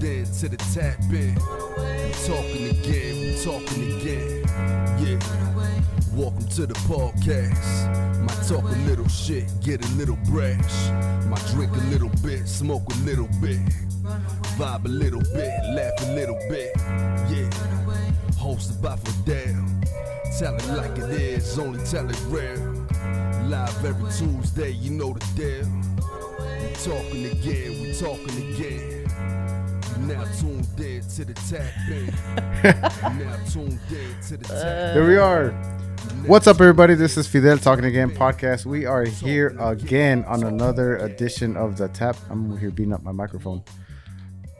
in to the tap in. We talking again. Yeah. Welcome to the podcast. Might talk a little shit, get a little brash. Might drink a little bit, smoke a little bit. Vibe a little bit, laugh a little bit. Yeah. Hosted by Fidel. Tell it like it is, only tell it real. Live every Tuesday, you know the deal. We talking again. You now tuned in to the tap in. Now tuned in to the tap. There we are. What's up, everybody? This is Fidel Talking Again podcast. We are here again on another edition of the tap. I'm here beating up my microphone.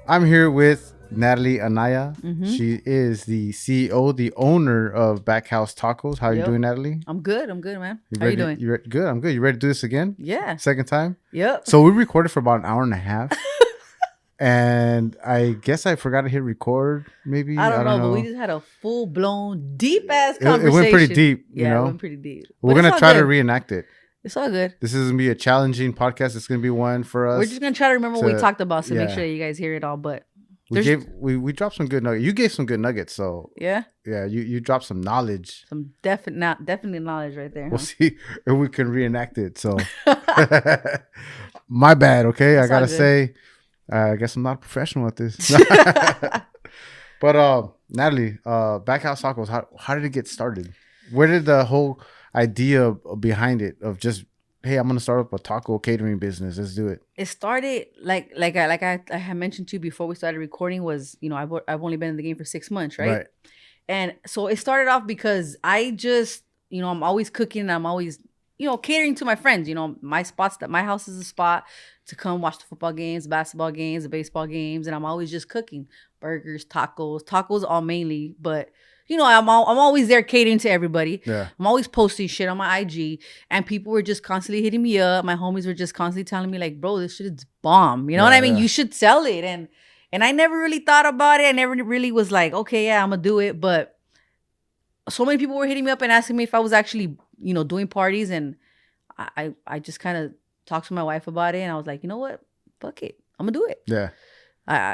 I'm here with Natalie Anaya. Mm-hmm. She is the CEO, the owner of BackHouse Tacos. How are you doing, Natalie? I'm good, man. How are you doing? Good. I'm good. You ready to do this again? Yeah. Second time? Yep. So we recorded for about an hour and a half. And I guess I forgot to hit record, maybe. I don't know, but we just had a full-blown, deep-ass conversation. It went pretty deep, you know? It went pretty deep. We're going to try to reenact it. It's all good. This is going to be a challenging podcast. It's going to be one for us. We're just going to try to remember what we talked about, so make sure you guys hear it all, but... We dropped some good nuggets. You gave some good nuggets, so... Yeah? Yeah, you dropped some knowledge. Some definitely knowledge right there. We'll see if we can reenact it, so... My bad, okay? I got to say... I guess I'm not a professional at this. But Natalie, BackHouse Tacos, how did it get started? Where did the whole idea behind it of just, hey, I'm gonna start up a taco catering business, let's do it? It started like I had mentioned to you before we started recording was, you know, I've only been in the game for 6 months, right? And so it started off because I just, you know, I'm always cooking and I'm always, you know, catering to my friends. You know, my house is a spot to come watch the football games, basketball games, the baseball games, and I'm always just cooking burgers, tacos all mainly. But you know, I'm always there catering to everybody. Yeah. I'm always posting shit on my IG, and people were just constantly hitting me up. My homies were just constantly telling me like, "Bro, this shit is bomb." You know what I mean? You should sell it, and I never really thought about it. I never really was like, okay, yeah, I'm gonna do it. But so many people were hitting me up and asking me if I was actually, you know, doing parties, and I just kind of talked to my wife about it, and I was like, you know what, fuck it, I'm gonna do it. Yeah.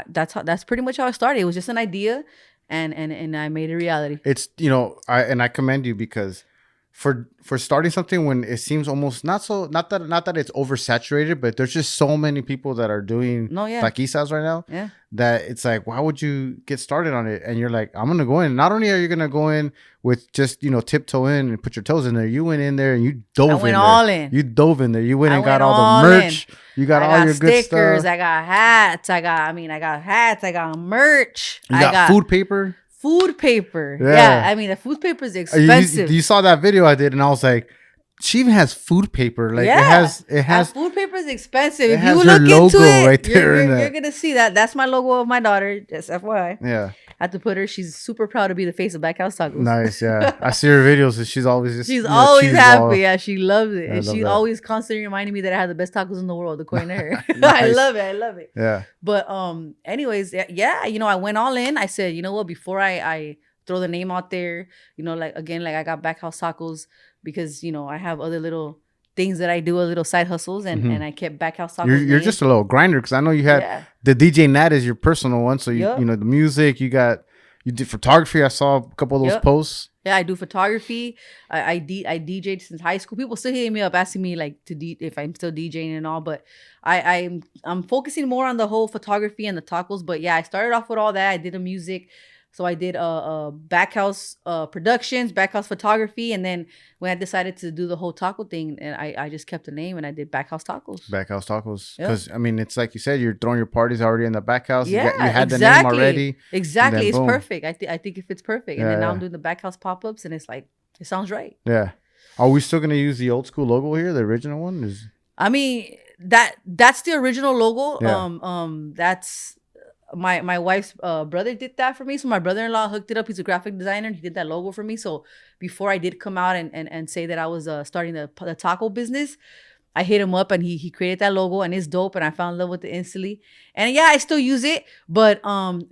That's pretty much how it started. It was just an idea, and I made it reality. It's, you know, I commend you because for starting something when it seems almost not that it's oversaturated, but there's just so many people that are doing taquizas right now. Yeah. That it's like, why would you get started on it? And you're like, I'm gonna go in. Not only are you gonna go in with just, you know, tiptoe in and put your toes in there, you went in there and you dove in there. I went all in. You dove in there. You went and got all the merch. You got all your good stickers, stuff. I got hats. I got merch. You got food paper. Food paper. Yeah. I mean, the food paper is expensive. You saw that video I did, and I was like, she even has food paper. Like it has food paper is expensive. If you look into it, right there, you're gonna see that. That's my logo of my daughter. Just FYI. Yeah. I have to put her. She's super proud to be the face of BackHouse Tacos. Nice, yeah. I see her videos, and she's always always happy. Ball. Yeah, she loves it, and she's always constantly reminding me that I have the best tacos in the world, according to her. I love it. Yeah. But anyways, yeah. You know, I went all in. I said, you know what? Before I throw the name out there, you know, like again, like I got BackHouse Tacos because, you know, I have other little things that I do, little side hustles, and I kept BackHouse Tacos. You're just a little grinder because I know you had the DJ Nat is your personal one, so you know the music. You did photography. I saw a couple of those posts. Yeah, I do photography. I DJed since high school. People still hitting me up asking me like if I'm still DJing and all, but I'm focusing more on the whole photography and the tacos. But yeah, I started off with all that. I did the music. So I did BackHouse productions, BackHouse photography, and then when I decided to do the whole taco thing, and I just kept the name and I did BackHouse Tacos. BackHouse Tacos, because I mean, it's like you said, you're throwing your parties already in the BackHouse. Yeah, you had the name already. Exactly, it's perfect. I think it fits perfect. And then now I'm doing the BackHouse pop-ups, and it's like it sounds right. Yeah. Are we still gonna use the old school logo here? The original one is. I mean that's the original logo. Yeah. That's. My wife's brother did that for me. So my brother-in-law hooked it up. He's a graphic designer. He did that logo for me. So before I did come out and say that I was starting the taco business, I hit him up and he created that logo and it's dope. And I fell in love with it instantly. And yeah, I still use it. But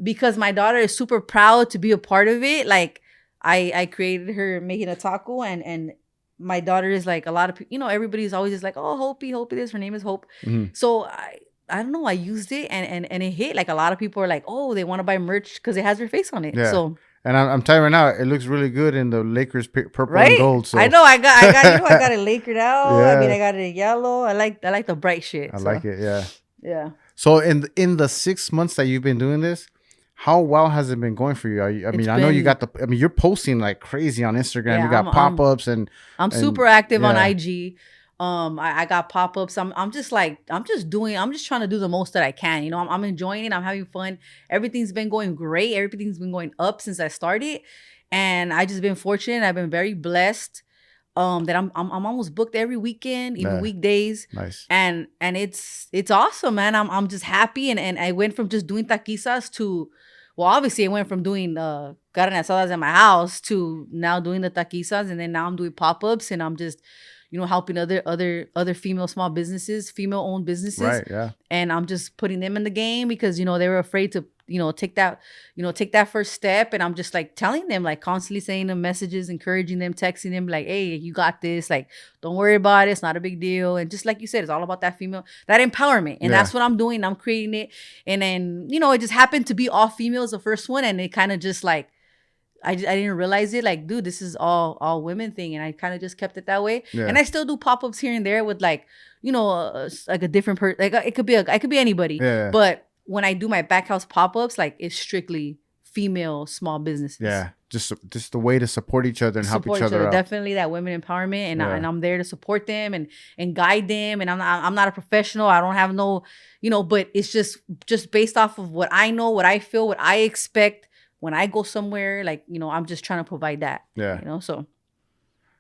because my daughter is super proud to be a part of it, like I created her making a taco and my daughter is like a lot of people, you know, everybody's always just like, oh, Hopi this. Her name is Hope. Mm-hmm. So I don't know. I used it and it hit. Like a lot of people are like, oh, they want to buy merch because it has your face on it. Yeah. So. And I'm telling you right now, it looks really good in the Lakers purple right? and gold. So I know I got I got it lakered out. Yeah. I mean, I got it in yellow. I like the bright shit. I like it. Yeah. Yeah. So in the 6 months that you've been doing this, how well has it been going for you? I know you got you're posting like crazy on Instagram. Yeah, you got pop-ups and I'm super active on IG. I got pop-ups. I'm just trying to do the most that I can. You know, I'm enjoying it. I'm having fun. Everything's been going great. Everything's been going up since I started. And I just been fortunate. I've been very blessed. That I'm almost booked every weekend, even weekdays. Nice. And it's awesome, man. I'm just happy. And I went from just doing taquizas to, well, obviously I went from doing carne asadas at my house to now doing the taquizas, and then now I'm doing pop-ups, and I'm just, you know, helping other female small businesses, female-owned businesses. Right, yeah. And I'm just putting them in the game because, you know, they were afraid to, you know, take that first step. And I'm just like telling them, like constantly saying them messages, encouraging them, texting them like, hey, you got this. Like, don't worry about it. It's not a big deal. And just like you said, it's all about that empowerment. And that's what I'm doing. I'm creating it. And then, you know, it just happened to be all females, the first one. And it kind of just like, I didn't realize it. Like, dude, this is all women thing. And I kind of just kept it that way. Yeah. And I still do pop-ups here and there with like, you know, like a different person. Like it could be anybody. Yeah. But when I do my BackHouse pop-ups, like it's strictly female small businesses. Yeah. Just the way to support each other and help each other out. Definitely that women empowerment. And, and I'm there to support them and guide them. And I'm not a professional. I don't have no, you know, but it's just based off of what I know, what I feel, what I expect. When I go somewhere, like, you know, I'm just trying to provide that. Yeah. You know, so.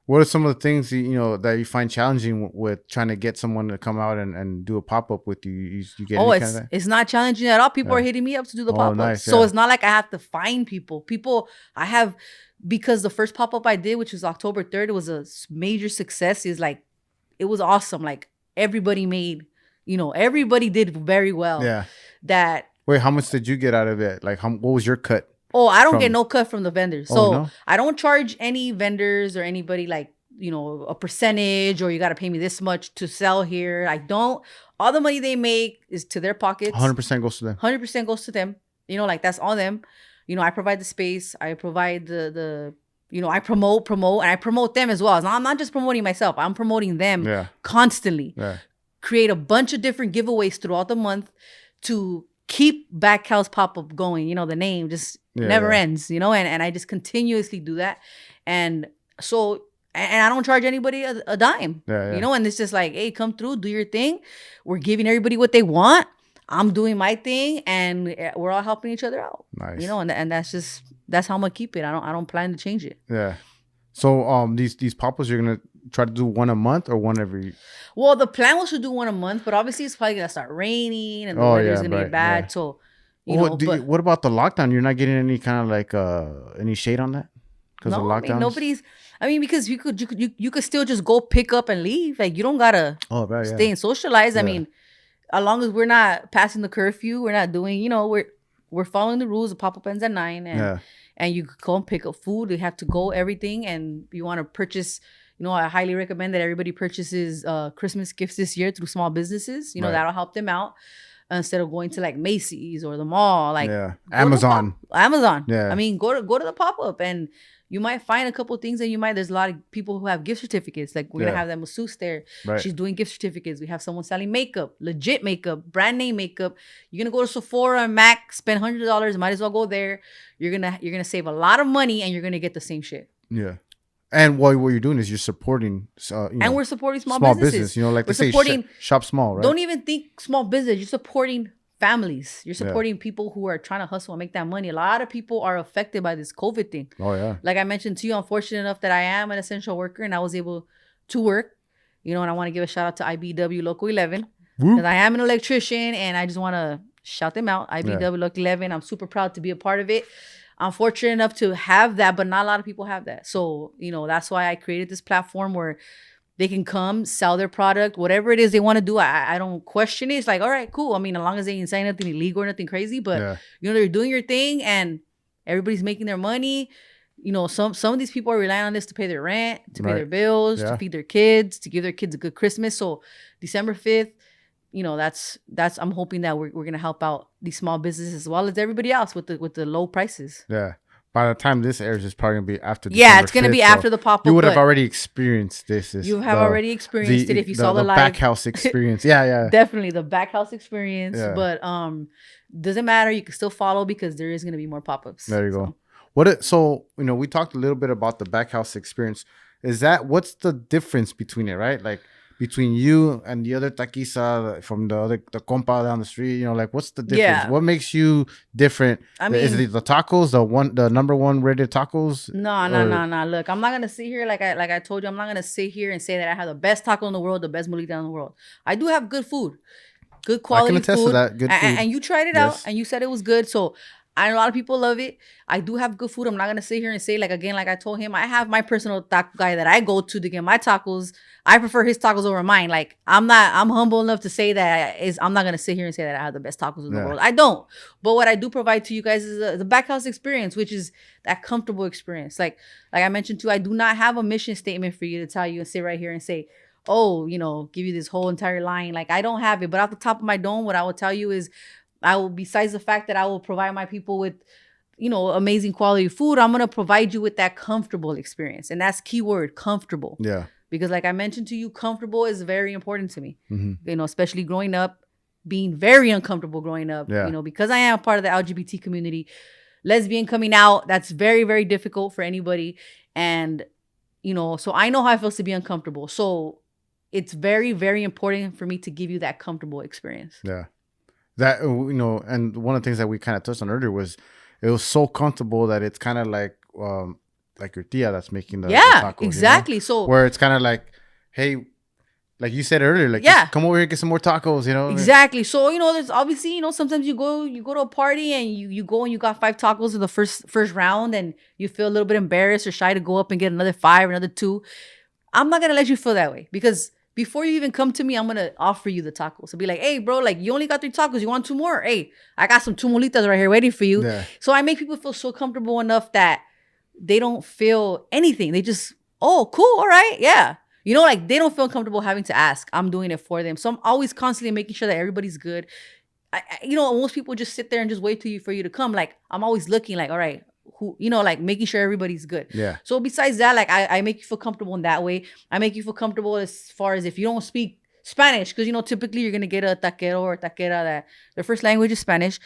What are some of the things, you know, that you find challenging with trying to get someone to come out and do a pop-up with you? You get any kind of that? It's not challenging at all. People are hitting me up to do the pop-up. Nice, so it's not like I have to find people. Because the first pop-up I did, which was October 3rd, it was a major success. It was awesome. Like everybody did very well. Yeah. Wait, how much did you get out of it? Like, what was your cut? Oh, I don't get no cut from the vendors. So no? I don't charge any vendors or anybody like, you know, a percentage or you got to pay me this much to sell here. I don't. All the money they make is to their pockets. 100% goes to them. 100% goes to them. You know, like that's all them. You know, I provide the space. I provide the you know, I promote, and I promote them as well. I'm not just promoting myself. I'm promoting them constantly. Yeah. Create a bunch of different giveaways throughout the month to keep BackHouse pop-up going. You know, the name just never ends, you know, and I just continuously do that. And so, and I don't charge anybody a dime, you know, and it's just like, hey, come through, do your thing. We're giving everybody what they want. I'm doing my thing and we're all helping each other out. Nice. You know, and that's how I'm gonna keep it. I don't plan to change it. Yeah. So these pop-ups, you're gonna try to do one a month or one every? Well, the plan was to do one a month, but obviously it's probably gonna start raining and the weather's gonna get bad. Yeah. So what about the lockdown? You're not getting any kind of like any shade on that because of lockdown? Because you could still just go pick up and leave. Like you don't gotta stay and socialize. Yeah. I mean, as long as we're not passing the curfew, we're not doing. You know, we're following the rules. The pop-up ends at 9 and you could go and pick up food. You have to go everything, and you want to purchase. You know, I highly recommend that everybody purchases Christmas gifts this year through small businesses. You know, that'll help them out instead of going to like Macy's or the mall. Like Amazon. Yeah. I mean, go to the pop-up and you might find a couple things that there's a lot of people who have gift certificates. Like we're going to have that masseuse there. Right. She's doing gift certificates. We have someone selling makeup, legit makeup, brand name makeup. You're going to go to Sephora and Mac, spend $100. Might as well go there. You're going to save a lot of money and you're going to get the same shit. Yeah. And what you're doing is you're supporting, and we're supporting small businesses. You know, like we're they say, shop small, right? Don't even think small business. You're supporting families. You're supporting people who are trying to hustle and make that money. A lot of people are affected by this COVID thing. Oh yeah. Like I mentioned to you, I'm fortunate enough that I am an essential worker and I was able to work. You know, and I want to give a shout out to IBW Local 11 because I am an electrician and I just want to shout them out. IBW Local 11. I'm super proud to be a part of it. I'm fortunate enough to have that, but not a lot of people have that. So, you know, that's why I created this platform where they can come, sell their product, whatever it is they want to do. I don't question it. It's like, all right, cool. I mean, as long as they ain't saying nothing illegal or nothing crazy, but, you know, they're doing your thing and everybody's making their money. You know, some of these people are relying on this to pay their rent, to pay their bills, to feed their kids, to give their kids a good Christmas. So December 5th, that's I'm hoping that we're gonna help out these small businesses as well as everybody else with the low prices. Yeah. By the time this airs, it's probably gonna be after. Yeah, it's gonna be after the pop up. You would have already experienced this. You have already experienced it if you saw the live BackHouse experience. Yeah. Definitely the BackHouse experience. Yeah. But doesn't matter. You can still follow because there is gonna be more pop ups. There you go. So we talked a little bit about the BackHouse experience. What's the difference between it, right? Like between you and the other taquiza from the compa down the street, what's the difference? Yeah. What makes you different? I mean, is it the tacos, the number one rated tacos? No. Look, I'm not gonna sit here like I told you. I'm not gonna sit here and say that I have the best taco in the world, the best molita in the world. I do have good food, good quality food. I can attest to that. Good food. And you tried it out, and you said it was good. So I know a lot of people love it. I do have good food. I'm not gonna sit here and say like I told him, I have my personal taco guy that I go to get my tacos. I prefer his tacos over mine. Like I'm humble enough to say that I'm not gonna sit here and say that I have the best tacos in the world. I don't. But what I do provide to you guys is the BackHouse experience, which is that comfortable experience. Like I mentioned too, I do not have a mission statement for you to tell you and sit right here and say, oh, give you this whole entire line. Like I don't have it. But off the top of my dome, what I will tell you is, besides the fact that I will provide my people with, amazing quality food, I'm going to provide you with that comfortable experience. And that's keyword, comfortable. Yeah. Because like I mentioned to you, comfortable is very important to me. Mm-hmm. Especially growing up, being very uncomfortable growing up, because I am part of the LGBT community, lesbian coming out, that's very, very difficult for anybody. And, so I know how it feels to be uncomfortable. So it's very, very important for me to give you that comfortable experience. Yeah. That, and one of the things that we kind of touched on earlier was it was so comfortable that it's kind of like your tia that's making the tacos. Exactly. So where it's kind of like, hey, like you said earlier, like come over here and get some more tacos, Exactly. So there's obviously sometimes you go to a party and you go and you got 5 tacos in the first round and you feel a little bit embarrassed or shy to go up and get another 5, another 2. I'm not gonna let you feel that way because before you even come to me, I'm going to offer you the tacos. So be like, hey, bro, like you only got 3 tacos. You want 2 more? Hey, I got some 2 molitas right here waiting for you. Yeah. So I make people feel so comfortable enough that they don't feel anything. They just, oh, cool. All right. Yeah. Like they don't feel comfortable having to ask. I'm doing it for them. So I'm always constantly making sure that everybody's good. Most people just sit there and just wait for you to come. Like I'm always looking like, all right, who, like making sure everybody's good. Yeah. So besides that, like I make you feel comfortable in that way. I make you feel comfortable as far as if you don't speak Spanish, because typically you're gonna get a taquero or taquera that their first language is Spanish.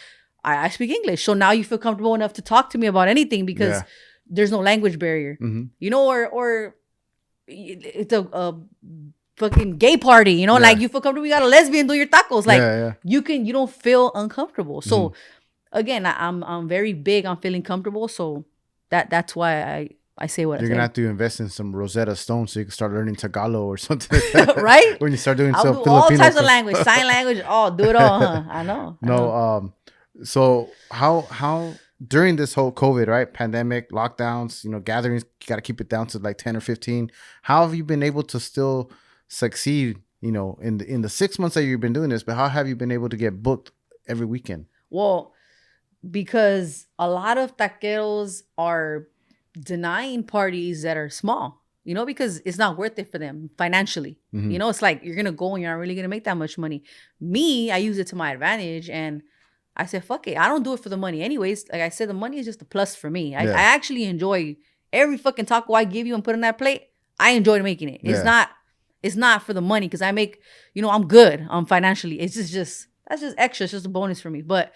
I speak English, so now you feel comfortable enough to talk to me about anything because there's no language barrier. Mm-hmm. Or it's a fucking gay party. Like you feel comfortable. You got a lesbian do your tacos. Like you don't feel uncomfortable. So. Mm-hmm. Again, I'm very big on feeling comfortable, so that's why I say what I say. You're gonna have to invest in some Rosetta Stone so you can start learning Tagalog or something like that. Right? When you start doing I'll some do Filipino all types of language, sign language, do it all, huh? I know. So how during this whole COVID, right, pandemic, lockdowns, gatherings, you got to keep it down to like 10 or 15. How have you been able to still succeed, in the 6 months that you've been doing this, but how have you been able to get booked every weekend? Well, because a lot of taqueros are denying parties that are small, because it's not worth it for them financially. Mm-hmm. It's like you're going to go and you're not really going to make that much money. Me, I use it to my advantage and I said, fuck it. I don't do it for the money anyways. Like I said, the money is just a plus for me. I actually enjoy every fucking taco I give you and put on that plate. I enjoy making it. It's not for the money because I make, I'm good financially. It's just that's just extra. It's just a bonus for me. But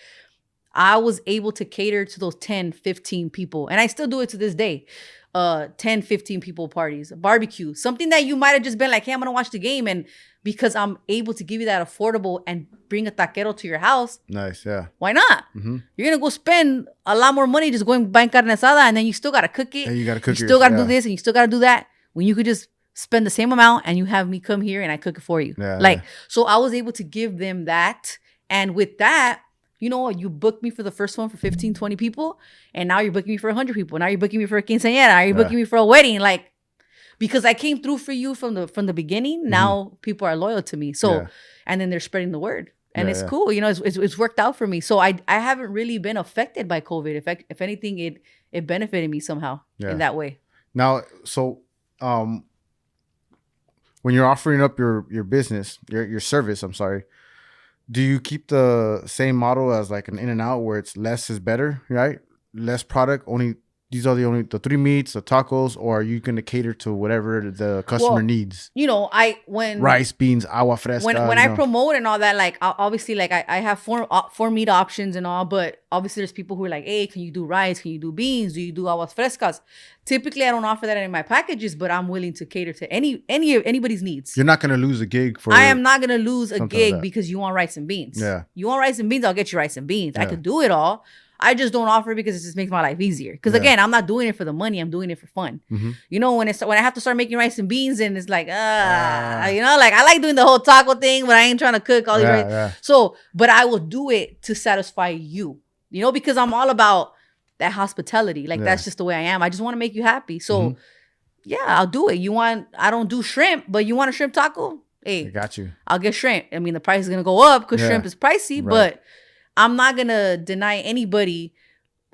I was able to cater to those 10, 15 people. And I still do it to this day. 10, 15 people parties, barbecue, something that you might have just been like, hey, I'm going to watch the game. And because I'm able to give you that affordable and bring a taquero to your house. Nice, yeah. Why not? Mm-hmm. You're going to go spend a lot more money just going buying carne asada and then you still got to cook it. And you got to cook it. You still got to do this and you still got to do that. When you could just spend the same amount and you have me come here and I cook it for you. Yeah, so I was able to give them that. And with that, you booked me for the first one for 15, 20 people. And now you're booking me for 100 people. Now you're booking me for a quinceañera. Now you're booking me for a wedding. Like, because I came through for you from the beginning. Mm-hmm. Now people are loyal to me. So, and then they're spreading the word. And it's cool. It's worked out for me. So I haven't really been affected by COVID. If anything, it benefited me somehow in that way. Now, so when you're offering up your business, your service, I'm sorry, Do you keep the same model as like an In-N-Out where it's less is better, right? Less product, only these are the 3 meats, the tacos, or are you going to cater to whatever the customer needs? When rice, beans, agua fresca. When I promote and all that, like obviously, like I have four meat options and all, but obviously there's people who are like, hey, can you do rice? Can you do beans? Do you do aguas frescas? Typically, I don't offer that in my packages, but I'm willing to cater to anybody's needs. You're not gonna lose a gig for. I am not gonna lose a gig because you want rice and beans. Yeah, you want rice and beans, I'll get you rice and beans. Yeah. I could do it all. I just don't offer it because it just makes my life easier. Because again, I'm not doing it for the money. I'm doing it for fun. Mm-hmm. You know, when I have to start making rice and beans, and it's like, you know, like I like doing the whole taco thing, but I ain't trying to cook all these. Yeah. So, but I will do it to satisfy you. You know, because I'm all about that hospitality. Like that's just the way I am. I just want to make you happy. So, yeah, I'll do it. I don't do shrimp, but you want a shrimp taco? Hey, I got you. I'll get shrimp. I mean, the price is gonna go up because shrimp is pricey, but I'm not going to deny anybody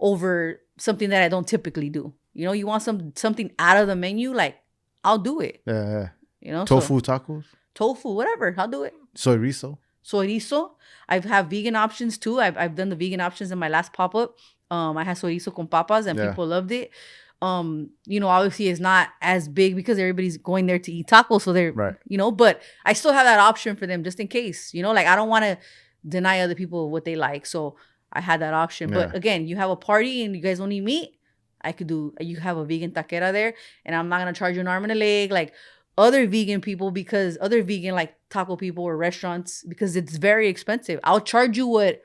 over something that I don't typically do. You know, you want something out of the menu, like, I'll do it. Yeah. You know, tofu tacos? Tofu, whatever. I'll do it. Chorizo? I have vegan options too. I've done the vegan options in my last pop-up. I had chorizo con papas and people loved it. You know, obviously it's not as big because everybody's going there to eat tacos. So they're, you know, but I still have that option for them just in case, you know, like I don't want to deny other people what they like. So I had that option. But again, you have a party and you guys don't eat meat, you have a vegan taquera there, and I'm not going to charge you an arm and a leg like other vegan people, because other vegan like taco people or restaurants, because it's very expensive. I'll charge you what,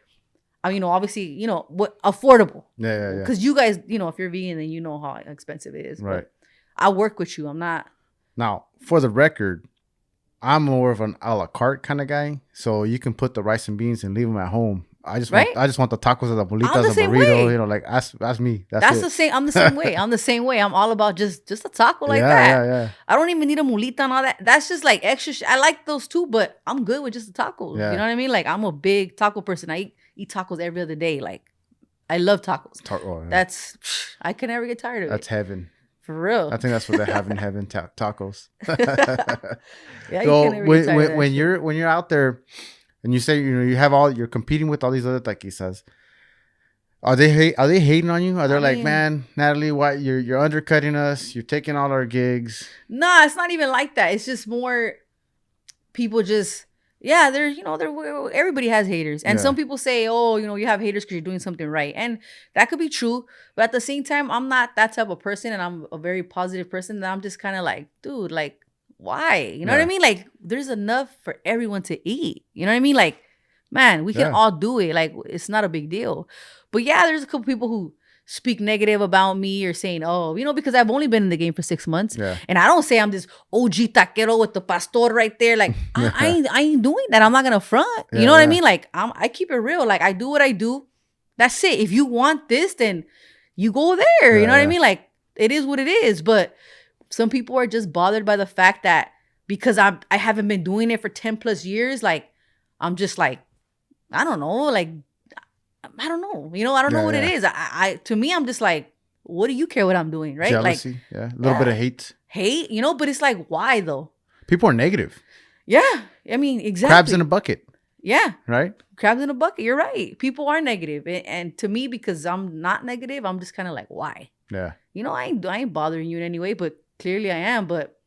you know, obviously, you know, what affordable. Yeah. Because you guys, you know, if you're vegan, then you know how expensive it is. Right. But I'll work with you. I'm not. Now, for the record, I'm more of an a la carte kind of guy, so you can put the rice and beans and leave them at home. I just want the tacos and the bolitas and burrito. You know, like that's me. That's the same. I'm the same way. I'm all about just a taco like that. Yeah. I don't even need a mulita and all that. That's just like extra. I like those too, but I'm good with just the tacos. Yeah. You know what I mean? Like I'm a big taco person. I eat tacos every other day. Like I love tacos. That's I can never get tired of it. That's heaven. For real. I think that's what they have in heaven, tacos. So when you're out there and you say, you know, you're competing with all these other taquizas, are they hating on you? Are they like, man, Natalie, why you're undercutting us? You're taking all our gigs. Nah, it's not even like that. It's just more people just everybody has haters. And some people say, oh, you know, you have haters because you're doing something right. And that could be true. But at the same time, I'm not that type of person. And I'm a very positive person. That I'm just kind of like, dude, like, why? You know what I mean? Like, there's enough for everyone to eat. You know what I mean? Like, man, we can all do it. Like, it's not a big deal. But yeah, there's a couple people who speak negative about me or saying, oh, you know, because I've only been in the game for 6 months. Yeah. And I don't say I'm this OG taquero with the pastor right there. Like, I ain't doing that. I'm not going to front. You know what I mean? Like, I keep it real. Like, I do what I do. That's it. If you want this, then you go there. You know what I mean? Like, it is what it is. But some people are just bothered by the fact that because I haven't been doing it for 10 plus years, like, I'm just like, I don't know, like, I don't know. You know, I don't know what it is. To me, I'm just like, what do you care what I'm doing, right? Jealousy, like, a little bit of hate. Hate, you know, but it's like, why though? People are negative. Yeah, I mean, exactly. Crabs in a bucket. Yeah. Right? Crabs in a bucket. You're right. People are negative. And to me, because I'm not negative, I'm just kind of like, why? Yeah. You know, I ain't bothering you in any way, but clearly I am, but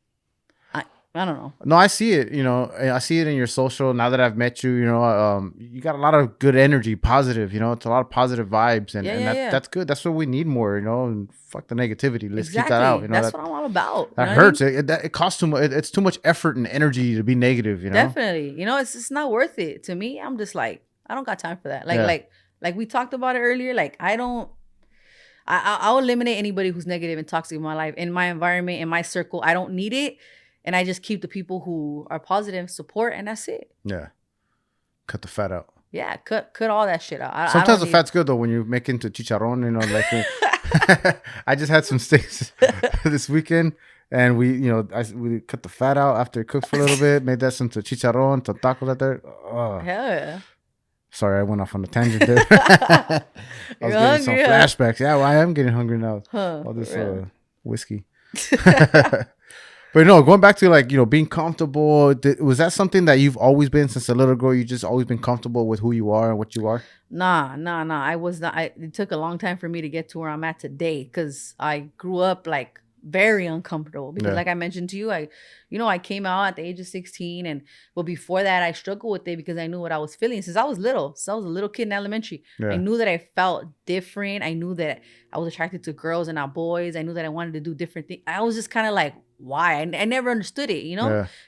I don't know. No, I see it. You know, I see it in your social. Now that I've met you, you know, you got a lot of good energy, positive. You know, it's a lot of positive vibes, and that's good. That's what we need more. You know, and fuck the negativity. Let's keep that out. You know, that's what I'm all about. That hurts. I mean? It costs too much. It's too much effort and energy to be negative. You know, definitely. You know, it's not worth it to me. I'm just like, I don't got time for that. Like we talked about it earlier. Like I'll eliminate anybody who's negative and toxic in my life, in my environment, in my circle. I don't need it. And I just keep the people who are positive, support, and that's it. Yeah. Cut the fat out. Yeah, cut all that shit out. Sometimes the fat's good, though, when you make into chicharron, you know, like... I just had some steaks this weekend, and we cut the fat out after it cooked for a little bit, made that into chicharron, some tacos out there. Oh. Hell yeah. Sorry, I went off on a tangent there. I was getting some flashbacks. Yeah, well, I am getting hungry now. All this whiskey. But no, going back to like, being comfortable, was that something that you've always been since a little girl? You just always been comfortable with who you are and what you are? Nah. I was not. It took a long time for me to get to where I'm at today because I grew up like very uncomfortable because like I mentioned to you, I came out at the age of 16 but before that I struggled with it because I knew what I was feeling since I was little. So I was a little kid in elementary. I knew that I felt different. I knew that I was attracted to girls and not boys. I knew that I wanted to do different things. I was just kind of like, why? I never understood it,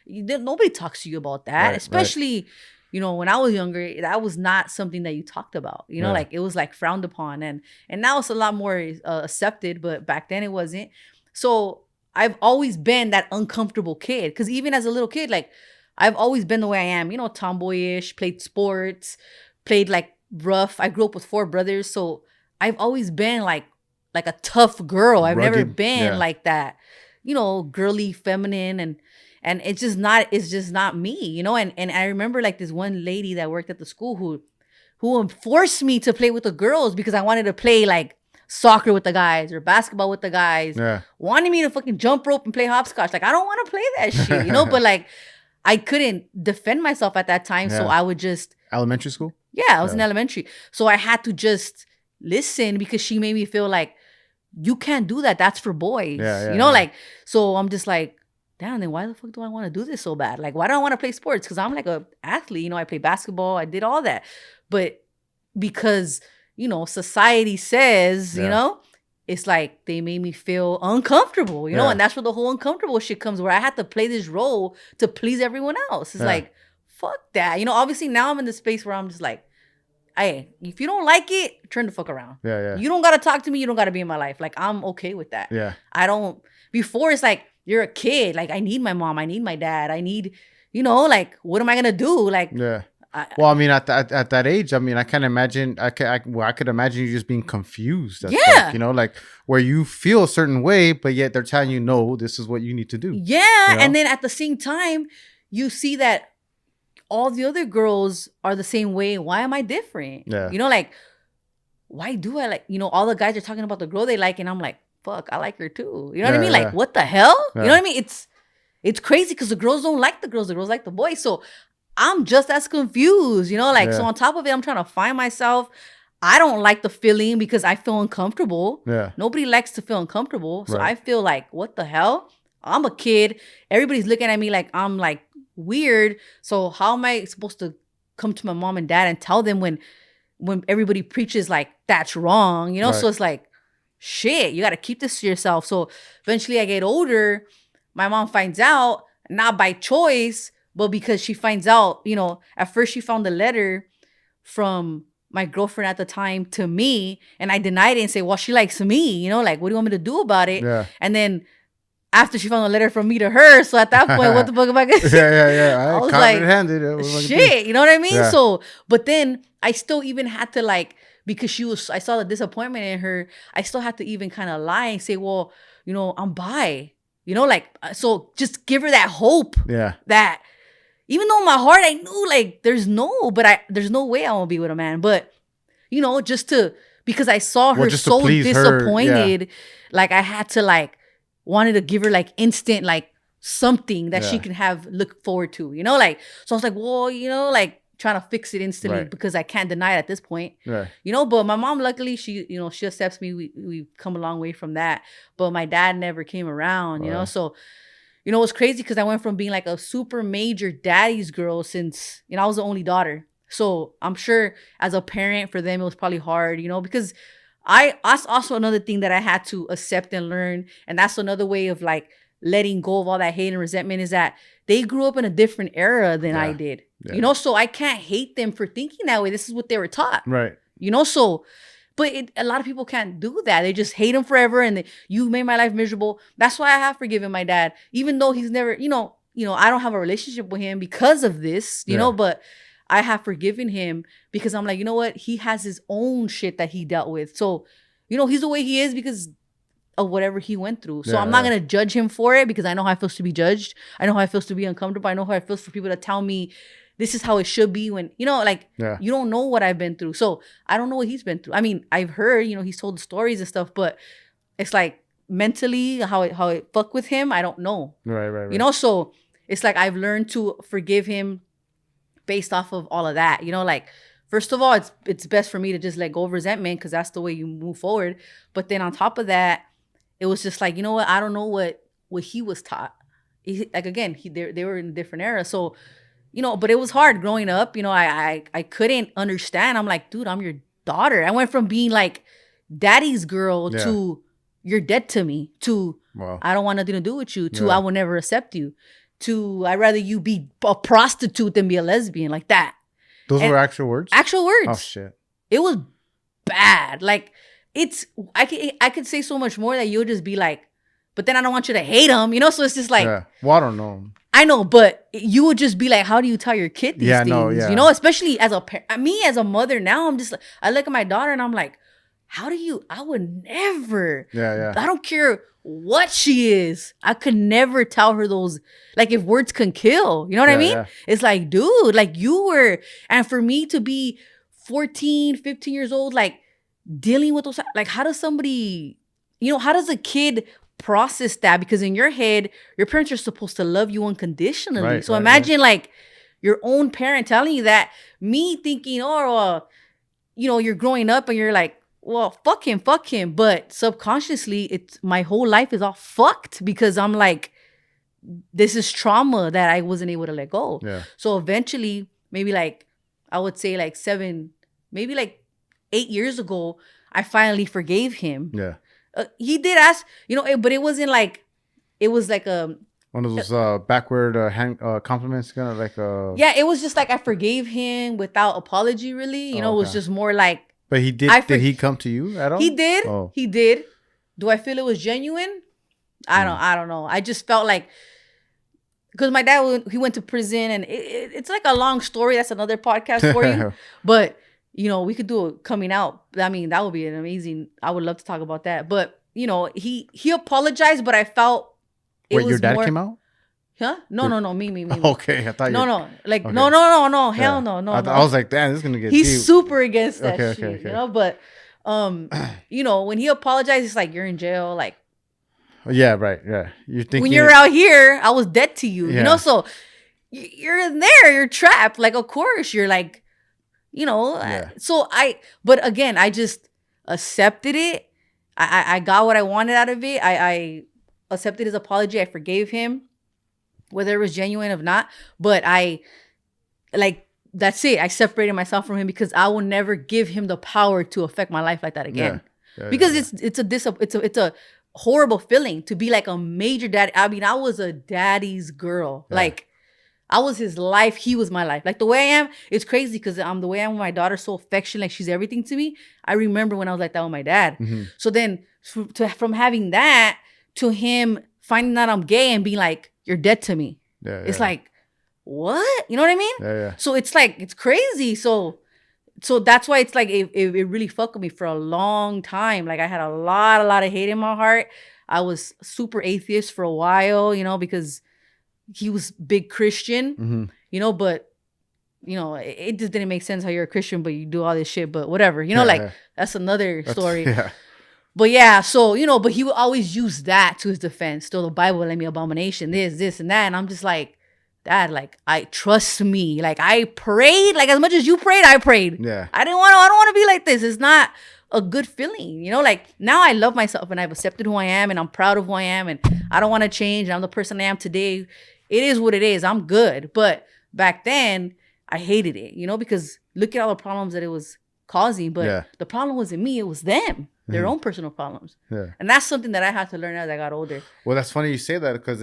nobody talks to you about that, especially when I was younger. That was not something that you talked about, like it was like frowned upon, and now it's a lot more accepted, but back then it wasn't. So I've always been that uncomfortable kid because even as a little kid, like I've always been the way I am, tomboyish, played sports, played like rough. I grew up with 4 brothers. So I've always been like a tough girl. I've never been like that, girly, feminine. And it's just not me, and I remember like this one lady that worked at the school who forced me to play with the girls because I wanted to play like soccer with the guys or basketball with the guys. Wanting me to fucking jump rope and play hopscotch. Like I don't want to play that shit, but like I couldn't defend myself at that time. So I would just elementary school. I was in elementary, so I had to just listen because she made me feel like you can't do that. That's for boys. Like so I'm just like, damn, then why the fuck do I want to do this so bad? Like, why do I want to play sports? Because I'm like a athlete, I play basketball, I did all that. But because, society says, it's like they made me feel uncomfortable, and that's where the whole uncomfortable shit comes, where I had to play this role to please everyone else. It's like, fuck that. Obviously now I'm in the space where I'm just like, hey, if you don't like it, turn the fuck around. You don't got to talk to me. You don't got to be in my life. Like, I'm okay with that. Before it's like, you're a kid. Like, I need my mom. I need my dad. I need, like, what am I going to do? Like, well, I mean, at that age, I mean, I can't imagine. I could imagine you just being confused. Like where you feel a certain way, but yet they're telling you, no, this is what you need to do. And then at the same time, you see that all the other girls are the same way. Why am I different? Like, why do I like? All the guys are talking about the girl they like, and I'm like, fuck, I like her too. You know what I mean? Like, what the hell? You know what I mean? It's crazy because the girls don't like the girls like the boys. So I'm just as confused, like, so on top of it, I'm trying to find myself. I don't like the feeling because I feel uncomfortable. Nobody likes to feel uncomfortable. So I feel like, what the hell? I'm a kid. Everybody's looking at me like I'm like weird. So how am I supposed to come to my mom and dad and tell them when everybody preaches like that's wrong, So it's like, shit, you got to keep this to yourself. So eventually I get older. My mom finds out, not by choice, but because she finds out, at first she found a letter from my girlfriend at the time to me, and I denied it and say, well, she likes me, like, what do you want me to do about it? And then after she found a letter from me to her, so at that point, what the fuck am I gonna say? I was like, shit, you know what I mean? So, but then I still even had to like, because I saw the disappointment in her, I still had to even kind of lie and say, well, I'm bi, like, so just give her that hope that even though in my heart I knew like there's no way I won't be with a man, but because I saw her so disappointed, like I had to like wanted to give her like instant like something that she can have look forward to, like, so I was like, well, like trying to fix it instantly because I can't deny it at this point, but my mom, luckily, she she accepts me. We've come a long way from that, but my dad never came around, so it was crazy because I went from being like a super major daddy's girl since, I was the only daughter. So I'm sure as a parent for them, it was probably hard, because that's also another thing that I had to accept and learn. And that's another way of like letting go of all that hate and resentment, is that they grew up in a different era than I did, so I can't hate them for thinking that way. This is what they were taught. So, but a lot of people can't do that. They just hate him forever. And you made my life miserable. That's why I have forgiven my dad, even though he's never, I don't have a relationship with him because of this, but I have forgiven him because I'm like, you know what? He has his own shit that he dealt with. So, he's the way he is because of whatever he went through. So I'm not going to judge him for it because I know how it feels to be judged. I know how it feels to be uncomfortable. I know how it feels for people to tell me this is how it should be when, you don't know what I've been through. So I don't know what he's been through. I mean, I've heard, he's told the stories and stuff, but it's like, mentally, how it fucked with him, I don't know. Right. You know, so it's like I've learned to forgive him based off of all of that. You know, like, first of all, it's best for me to just let go of resentment because that's the way you move forward. But then on top of that, it was just like, you know what? I don't know what he was taught. Like, again, they were in a different era. So, you know, but it was hard growing up. You know, I couldn't understand. I'm like, dude, I'm your daughter. I went from being like daddy's girl to you're dead to me, to I don't want nothing to do with you, to I will never accept you, to I'd rather you be a prostitute than be a lesbian, like that. Those were actual words? Actual words. Oh, shit. It was bad. Like, I could say so much more that you'll just be like, but then I don't want you to hate him, you know? So it's just like. Yeah. Well, I don't know. I know, but you would just be like, how do you tell your kid these things? No, you know, especially as me as a mother now, I'm just like, I look at my daughter and I'm like, I would never. Yeah. I don't care what she is. I could never tell her those, like, if words can kill, you know what I mean? Yeah. It's like, dude, like you were, and for me to be 14, 15 years old, like dealing with those, like how does somebody, you know, how does a kid process that? Because in your head, your parents are supposed to love you unconditionally. Right, so imagine like your own parent telling you that, me thinking, you know, you're growing up and you're like, well, fuck him. But subconsciously, my whole life is all fucked because I'm like, this is trauma that I wasn't able to let go. Yeah. So eventually, maybe like, I would say like 8 years ago, I finally forgave him. Yeah. He did ask, you know, but it wasn't like, it was like a... One of those backward compliments, kind of like a... Yeah, it was just like I forgave him without apology, really. You know, it was just more like... But he did. Did he come to you at all? He did. Oh. He did. Do I feel it was genuine? I don't know. I just felt like, because my dad, he went to prison, and it's like a long story. That's another podcast for you. But you know, we could do a coming out. I mean, that would be an amazing. I would love to talk about that. But you know, he apologized, but I felt it was your dad more, came out? Huh? No, me. Okay, I thought no, like okay. no, hell no. I was like, damn, this is gonna get. He's deep. super against that shit, okay. you know. But you know, when he apologized, it's like you're in jail, like. Yeah, right. Yeah, you're thinking when you're out here, I was dead to you, you know. So you're in there, you're trapped. Like, of course, you're like, you know. But again, I just accepted it. I got what I wanted out of it. I accepted his apology. I forgave him, whether it was genuine or not. But that's it. I separated myself from him because I will never give him the power to affect my life like that again. Because it's a horrible feeling to be like a major daddy. I mean, I was a daddy's girl. Yeah. Like, I was his life. He was my life. Like, the way I am, it's crazy because I'm the way I am with my daughter, so affectionate. Like, she's everything to me. I remember when I was like that with my dad. Mm-hmm. So then from having that to him finding out I'm gay and being like, you're dead to me. Yeah, it's like, what? You know what I mean? Yeah. So it's like, it's crazy. So that's why it's like, it really fucked with me for a long time. Like, I had a lot of hate in my heart. I was super atheist for a while, you know, because he was big Christian, you know, but, you know, it just didn't make sense how you're a Christian, but you do all this shit, but whatever, you know, that's another story. Yeah. But yeah, so, you know, but he would always use that to his defense. Still, the Bible let me abomination, this, and that. And I'm just like, Dad, like, I trust me. Like, I prayed, like, as much as you prayed, I prayed. Yeah. I don't want to be like this. It's not a good feeling, you know? Like, now I love myself and I've accepted who I am and I'm proud of who I am and I don't want to change. I'm the person I am today. It is what it is. I'm good. But back then, I hated it, you know, because look at all the problems that it was causing. But the problem wasn't me. It was them. Their own personal problems. Yeah. And that's something that I had to learn as I got older. Well, that's funny you say that because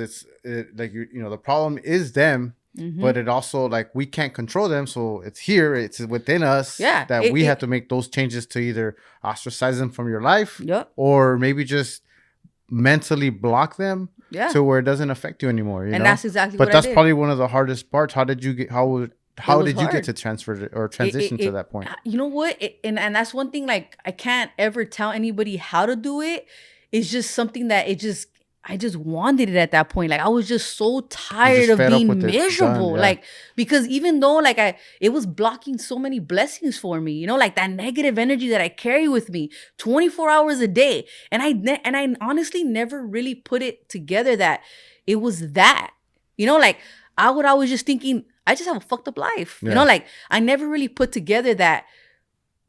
like, you know, the problem is them, but it also, like, we can't control them. So it's here, it's within us that we have to make those changes to either ostracize them from your life or maybe just mentally block them to where it doesn't affect you anymore. You know? That's exactly what I did. But that's probably one of the hardest parts. How did you get, how did you get to transfer or transition to that point? You know what? And that's one thing, like, I can't ever tell anybody how to do it. It's just something that I just wanted it at that point. Like I was just so tired of being miserable. Like, because even though like it was blocking so many blessings for me, you know, like that negative energy that I carry with me 24 hours a day. And I honestly never really put it together that it was that, you know, like I was just thinking, I just have a fucked up life. You know, like I never really put together that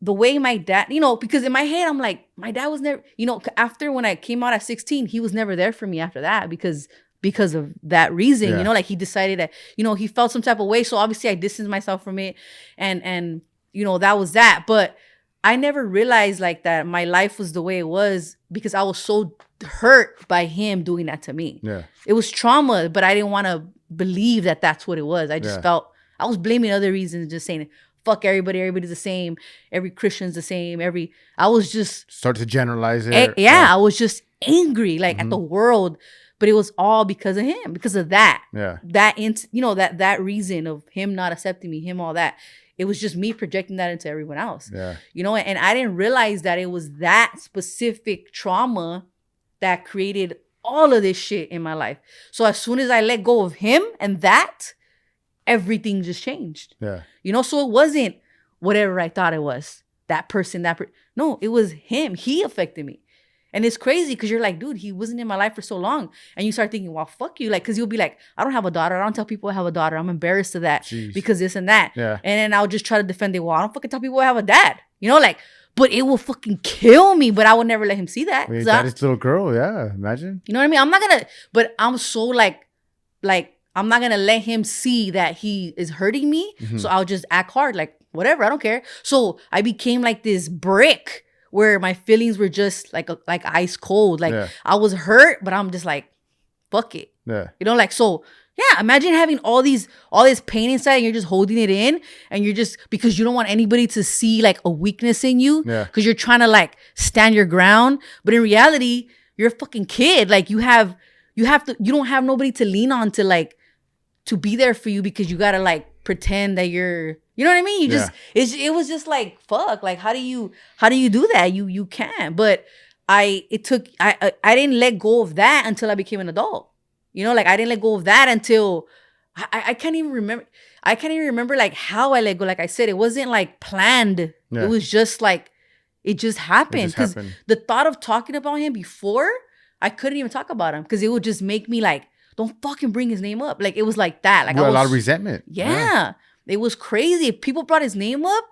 the way my dad, you know, because in my head, I'm like, my dad was never, you know, after when I came out at 16, he was never there for me after that because of that reason, you know, like he decided that, you know, he felt some type of way. So obviously I distanced myself from it and, you know, that was that. But I never realized like that my life was the way it was because I was so hurt by him doing that to me. Yeah. It was trauma, but I didn't want to believe that that's what it was. I just felt, I was blaming other reasons, just saying, fuck everybody, everybody's the same, every Christian's the same, I was just start to generalize it. I was just angry like at the world, but it was all because of him, because of that. You know, that reason of him not accepting me, him all that. It was just me projecting that into everyone else. You know, and I didn't realize that it was that specific trauma that created all of this shit in my life. So as soon as I let go of him and that, everything just changed. You know, so it wasn't whatever I thought it was. That person, no, it was him. He affected me. And it's crazy because you're like, dude, he wasn't in my life for so long. And you start thinking, well, fuck you. Like, because you'll be like, I don't have a daughter. I don't tell people I have a daughter. I'm embarrassed of that because this and that. And then I'll just try to defend it. Well, I don't fucking tell people I have a dad. You know, like, but it will fucking kill me. But I would never let him see that. Wait, that is little girl. Yeah, imagine. You know what I mean? I'm not going to, but I'm so like, I'm not going to let him see that he is hurting me. So I'll just act hard. Like, whatever. I don't care. So I became like this brick where my feelings were just like ice cold. Like I was hurt, but I'm just like, fuck it. You know, like, so yeah, imagine having all this pain inside and you're just holding it in and you're just, because you don't want anybody to see like a weakness in you because you're trying to like stand your ground. But in reality, you're a fucking kid. Like you don't have nobody to lean on to like, to be there for you because you gotta like pretend that you're, you know what I mean? It was just like, fuck, like how do you do that? You can't. But I didn't let go of that until I became an adult. You know, like I didn't let go of that until I can't even remember like how I let go. Like I said, it wasn't like planned. It was just like, it just happened. Because the thought of talking about him before, I couldn't even talk about him because it would just make me like, don't fucking bring his name up. Like, it was like that. Like, a lot of resentment. Yeah. It was crazy. If people brought his name up,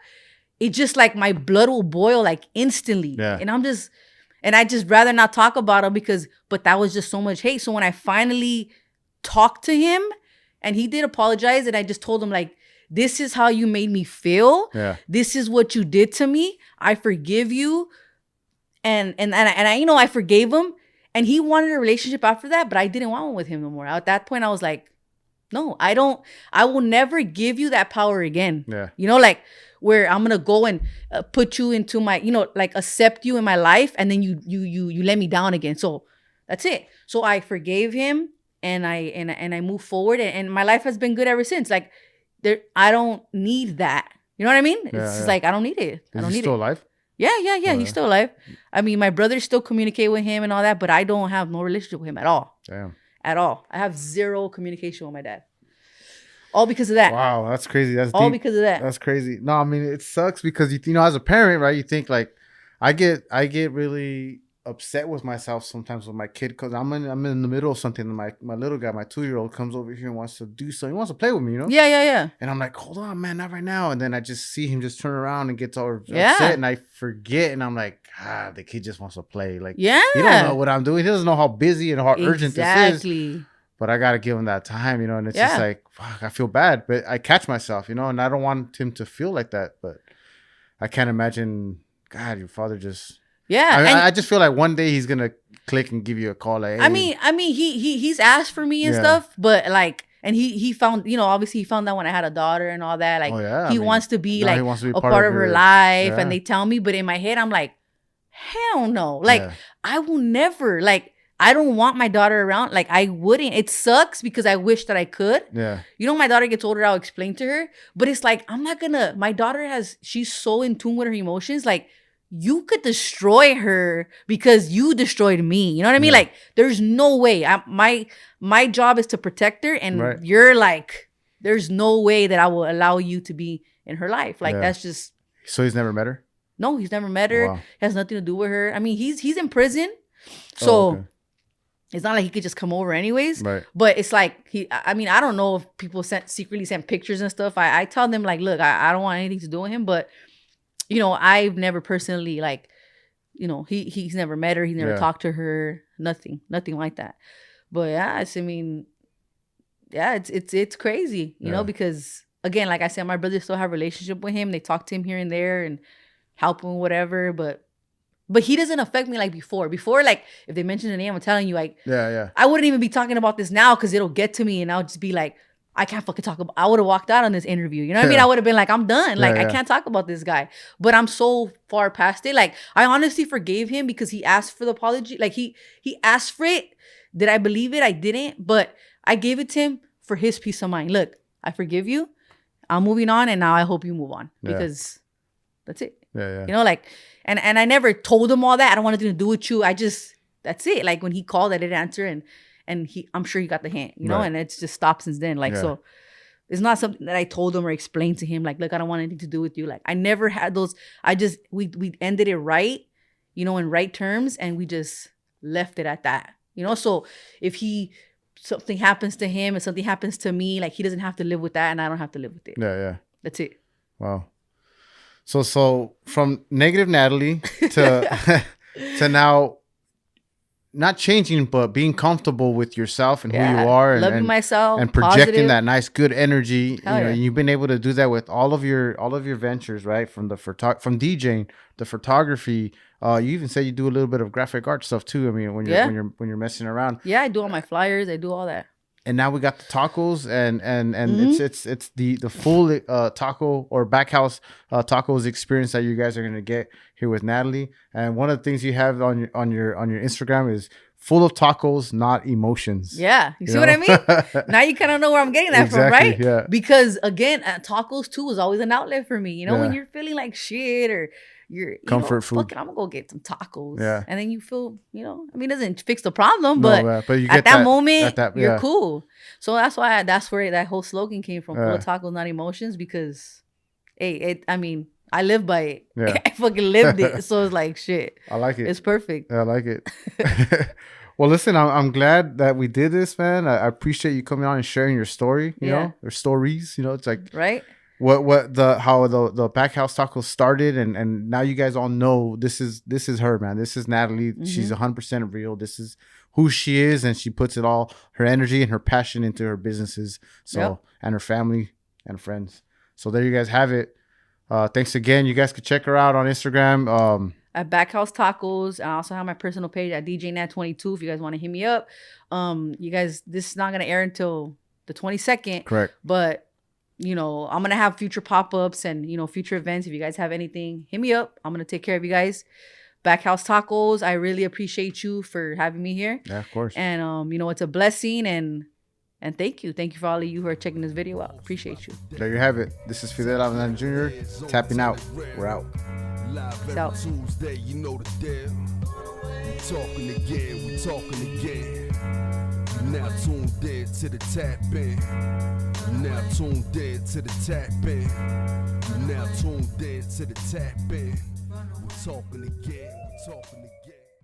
it just like my blood will boil like instantly. And I just rather not talk about him but that was just so much hate. So when I finally talked to him and he did apologize and I just told him like, this is how you made me feel. This is what you did to me. I forgive you. And I, you know, I forgave him. And he wanted a relationship after that, but I didn't want one with him no more. At that point, I was like, no, I will never give you that power again. You know, like where I'm going to go and put you into my, you know, like accept you in my life. And then you let me down again. So that's it. So I forgave him and I moved forward and my life has been good ever since. Like I don't need that. You know what I mean? It's just like, I don't need it. I don't need it. Is he still alive? Yeah. He's still alive. I mean, my brothers still communicate with him and all that, but I don't have no relationship with him at all. Damn. At all. I have zero communication with my dad. All because of that. Wow, that's crazy. That's all deep. Because of that. That's crazy. No, I mean, it sucks because you know, as a parent, right? You think like, I get really upset with myself sometimes with my kid because I'm in the middle of something and my little guy, my 2-year-old comes over here and wants to do something. He wants to play with me, you know? Yeah. And I'm like, hold on, man, not right now. And then I just see him just turn around and gets all upset and I forget and I'm like, the kid just wants to play. Like, he don't know what I'm doing. He doesn't know how busy and how urgent this is. But I got to give him that time, you know? And it's just like, fuck, I feel bad. But I catch myself, you know? And I don't want him to feel like that. But I can't imagine, God, your father just... I just feel like one day he's gonna click and give you a call. Like, hey. I mean, he's asked for me and stuff, but like, and he found, you know, obviously he found that when I had a daughter and all that, like, he wants to be like a part of her life, and they tell me, but in my head, I'm like, hell no, like, I will never, like, I don't want my daughter around. Like, I wouldn't. It sucks because I wish that I could. You know, my daughter gets older, I'll explain to her, but it's like, I'm not gonna. My daughter she's so in tune with her emotions, like. you could destroy her because you destroyed me. You know what I mean? Like, there's no way. My job is to protect her, and you're like, there's no way that I will allow you to be in her life. Like, that's just. So he's never met her? No, he's never met her. Wow. Has nothing to do with her. I mean, he's in prison, so it's not like he could just come over anyways. Right. But it's like I mean, I don't know if people secretly sent pictures and stuff. I tell them like, look, I don't want anything to do with him, but you know, I've never personally like, you know, he's never met her. He's never talked to her. Nothing like that. But yeah, I mean, yeah, it's crazy, you know, because again, like I said, my brothers still have a relationship with him. They talk to him here and there and help him, whatever. But he doesn't affect me like before. Before, like, if they mention the name, I'm telling you, like, I wouldn't even be talking about this now because it'll get to me and I'll just be like, I can't fucking talk about. I would have walked out on this interview. You know what I mean? I would have been like, I'm done. Like, I can't talk about this guy. But I'm so far past it. Like, I honestly forgave him because he asked for the apology. Like, he asked for it. Did I believe it? I didn't. But I gave it to him for his peace of mind. Look, I forgive you. I'm moving on, and now I hope you move on because that's it. You know, like, and I never told him all that. I don't want anything to do with you. That's it. Like, when he called, I didn't answer, and I'm sure he got the hint, you know, and it's just stopped since then. Like, so it's not something that I told him or explained to him. Like, look, I don't want anything to do with you. Like, I never had those. We ended it right, you know, in right terms, and we just left it at that, you know. So if something happens to him and something happens to me, like, he doesn't have to live with that, and I don't have to live with it. That's it. Wow. So from negative Natalie to to now. Not changing, but being comfortable with yourself and who you are, and loving myself, and projecting positive. that nice, good energy. Hell you know, you've been able to do that with all of your ventures, right? From from DJing, the photography. You even say you do a little bit of graphic art stuff too. I mean, when you're messing around. Yeah, I do all my flyers. I do all that. And now we got the tacos, and it's the full taco or BackHouse tacos experience that you guys are gonna get here with Natalie. And one of the things you have on your Instagram is full of tacos, not emotions. Yeah, you see what I mean? Now you kind of know where I'm getting that from, right? Yeah. Because again, tacos too is always an outlet for me. You know, when you're feeling like shit or you're comfort food. Fucking, I'm gonna go get some tacos. Yeah. And then you feel, you know, I mean, it doesn't fix the problem, but you at get that moment, you're you're cool. So that's where that whole slogan came from, full of tacos, not emotions, because I mean, I live by it. Yeah. I fucking lived it. So it's like, shit. I like it. It's perfect. I like it. Well, listen, I'm glad that we did this, man. I appreciate you coming on and sharing your story, you know, or stories, you know, it's like, right. How the BackHouse tacos started, and now you guys all know this is her, man. This is Natalie. Mm-hmm. She's 100% real. This is who she is, and she puts it all, her energy and her passion, into her businesses. So and her family and friends. So there you guys have it. Thanks again. You guys could check her out on Instagram. At BackHouse Tacos. I also have my personal page at DJNat22 if you guys want to hit me up. You guys, this is not gonna air until the 22nd. Correct. But you know, I'm gonna have future pop-ups and, you know, future events. If you guys have anything, hit me up. I'm gonna take care of you guys. BackHouse Tacos, I really appreciate you for having me here. Yeah, of course. And you know, it's a blessing, and thank you for all of you who are checking this video out. Appreciate you. There you have it. This is Fidel Alvarez Jr. tapping out. We're out. Live every Tuesday, you know the deal. We talking again. You now tuned in to the tap in. You now tuned in to the tap in. You now tuned in to the tap in. We talking again.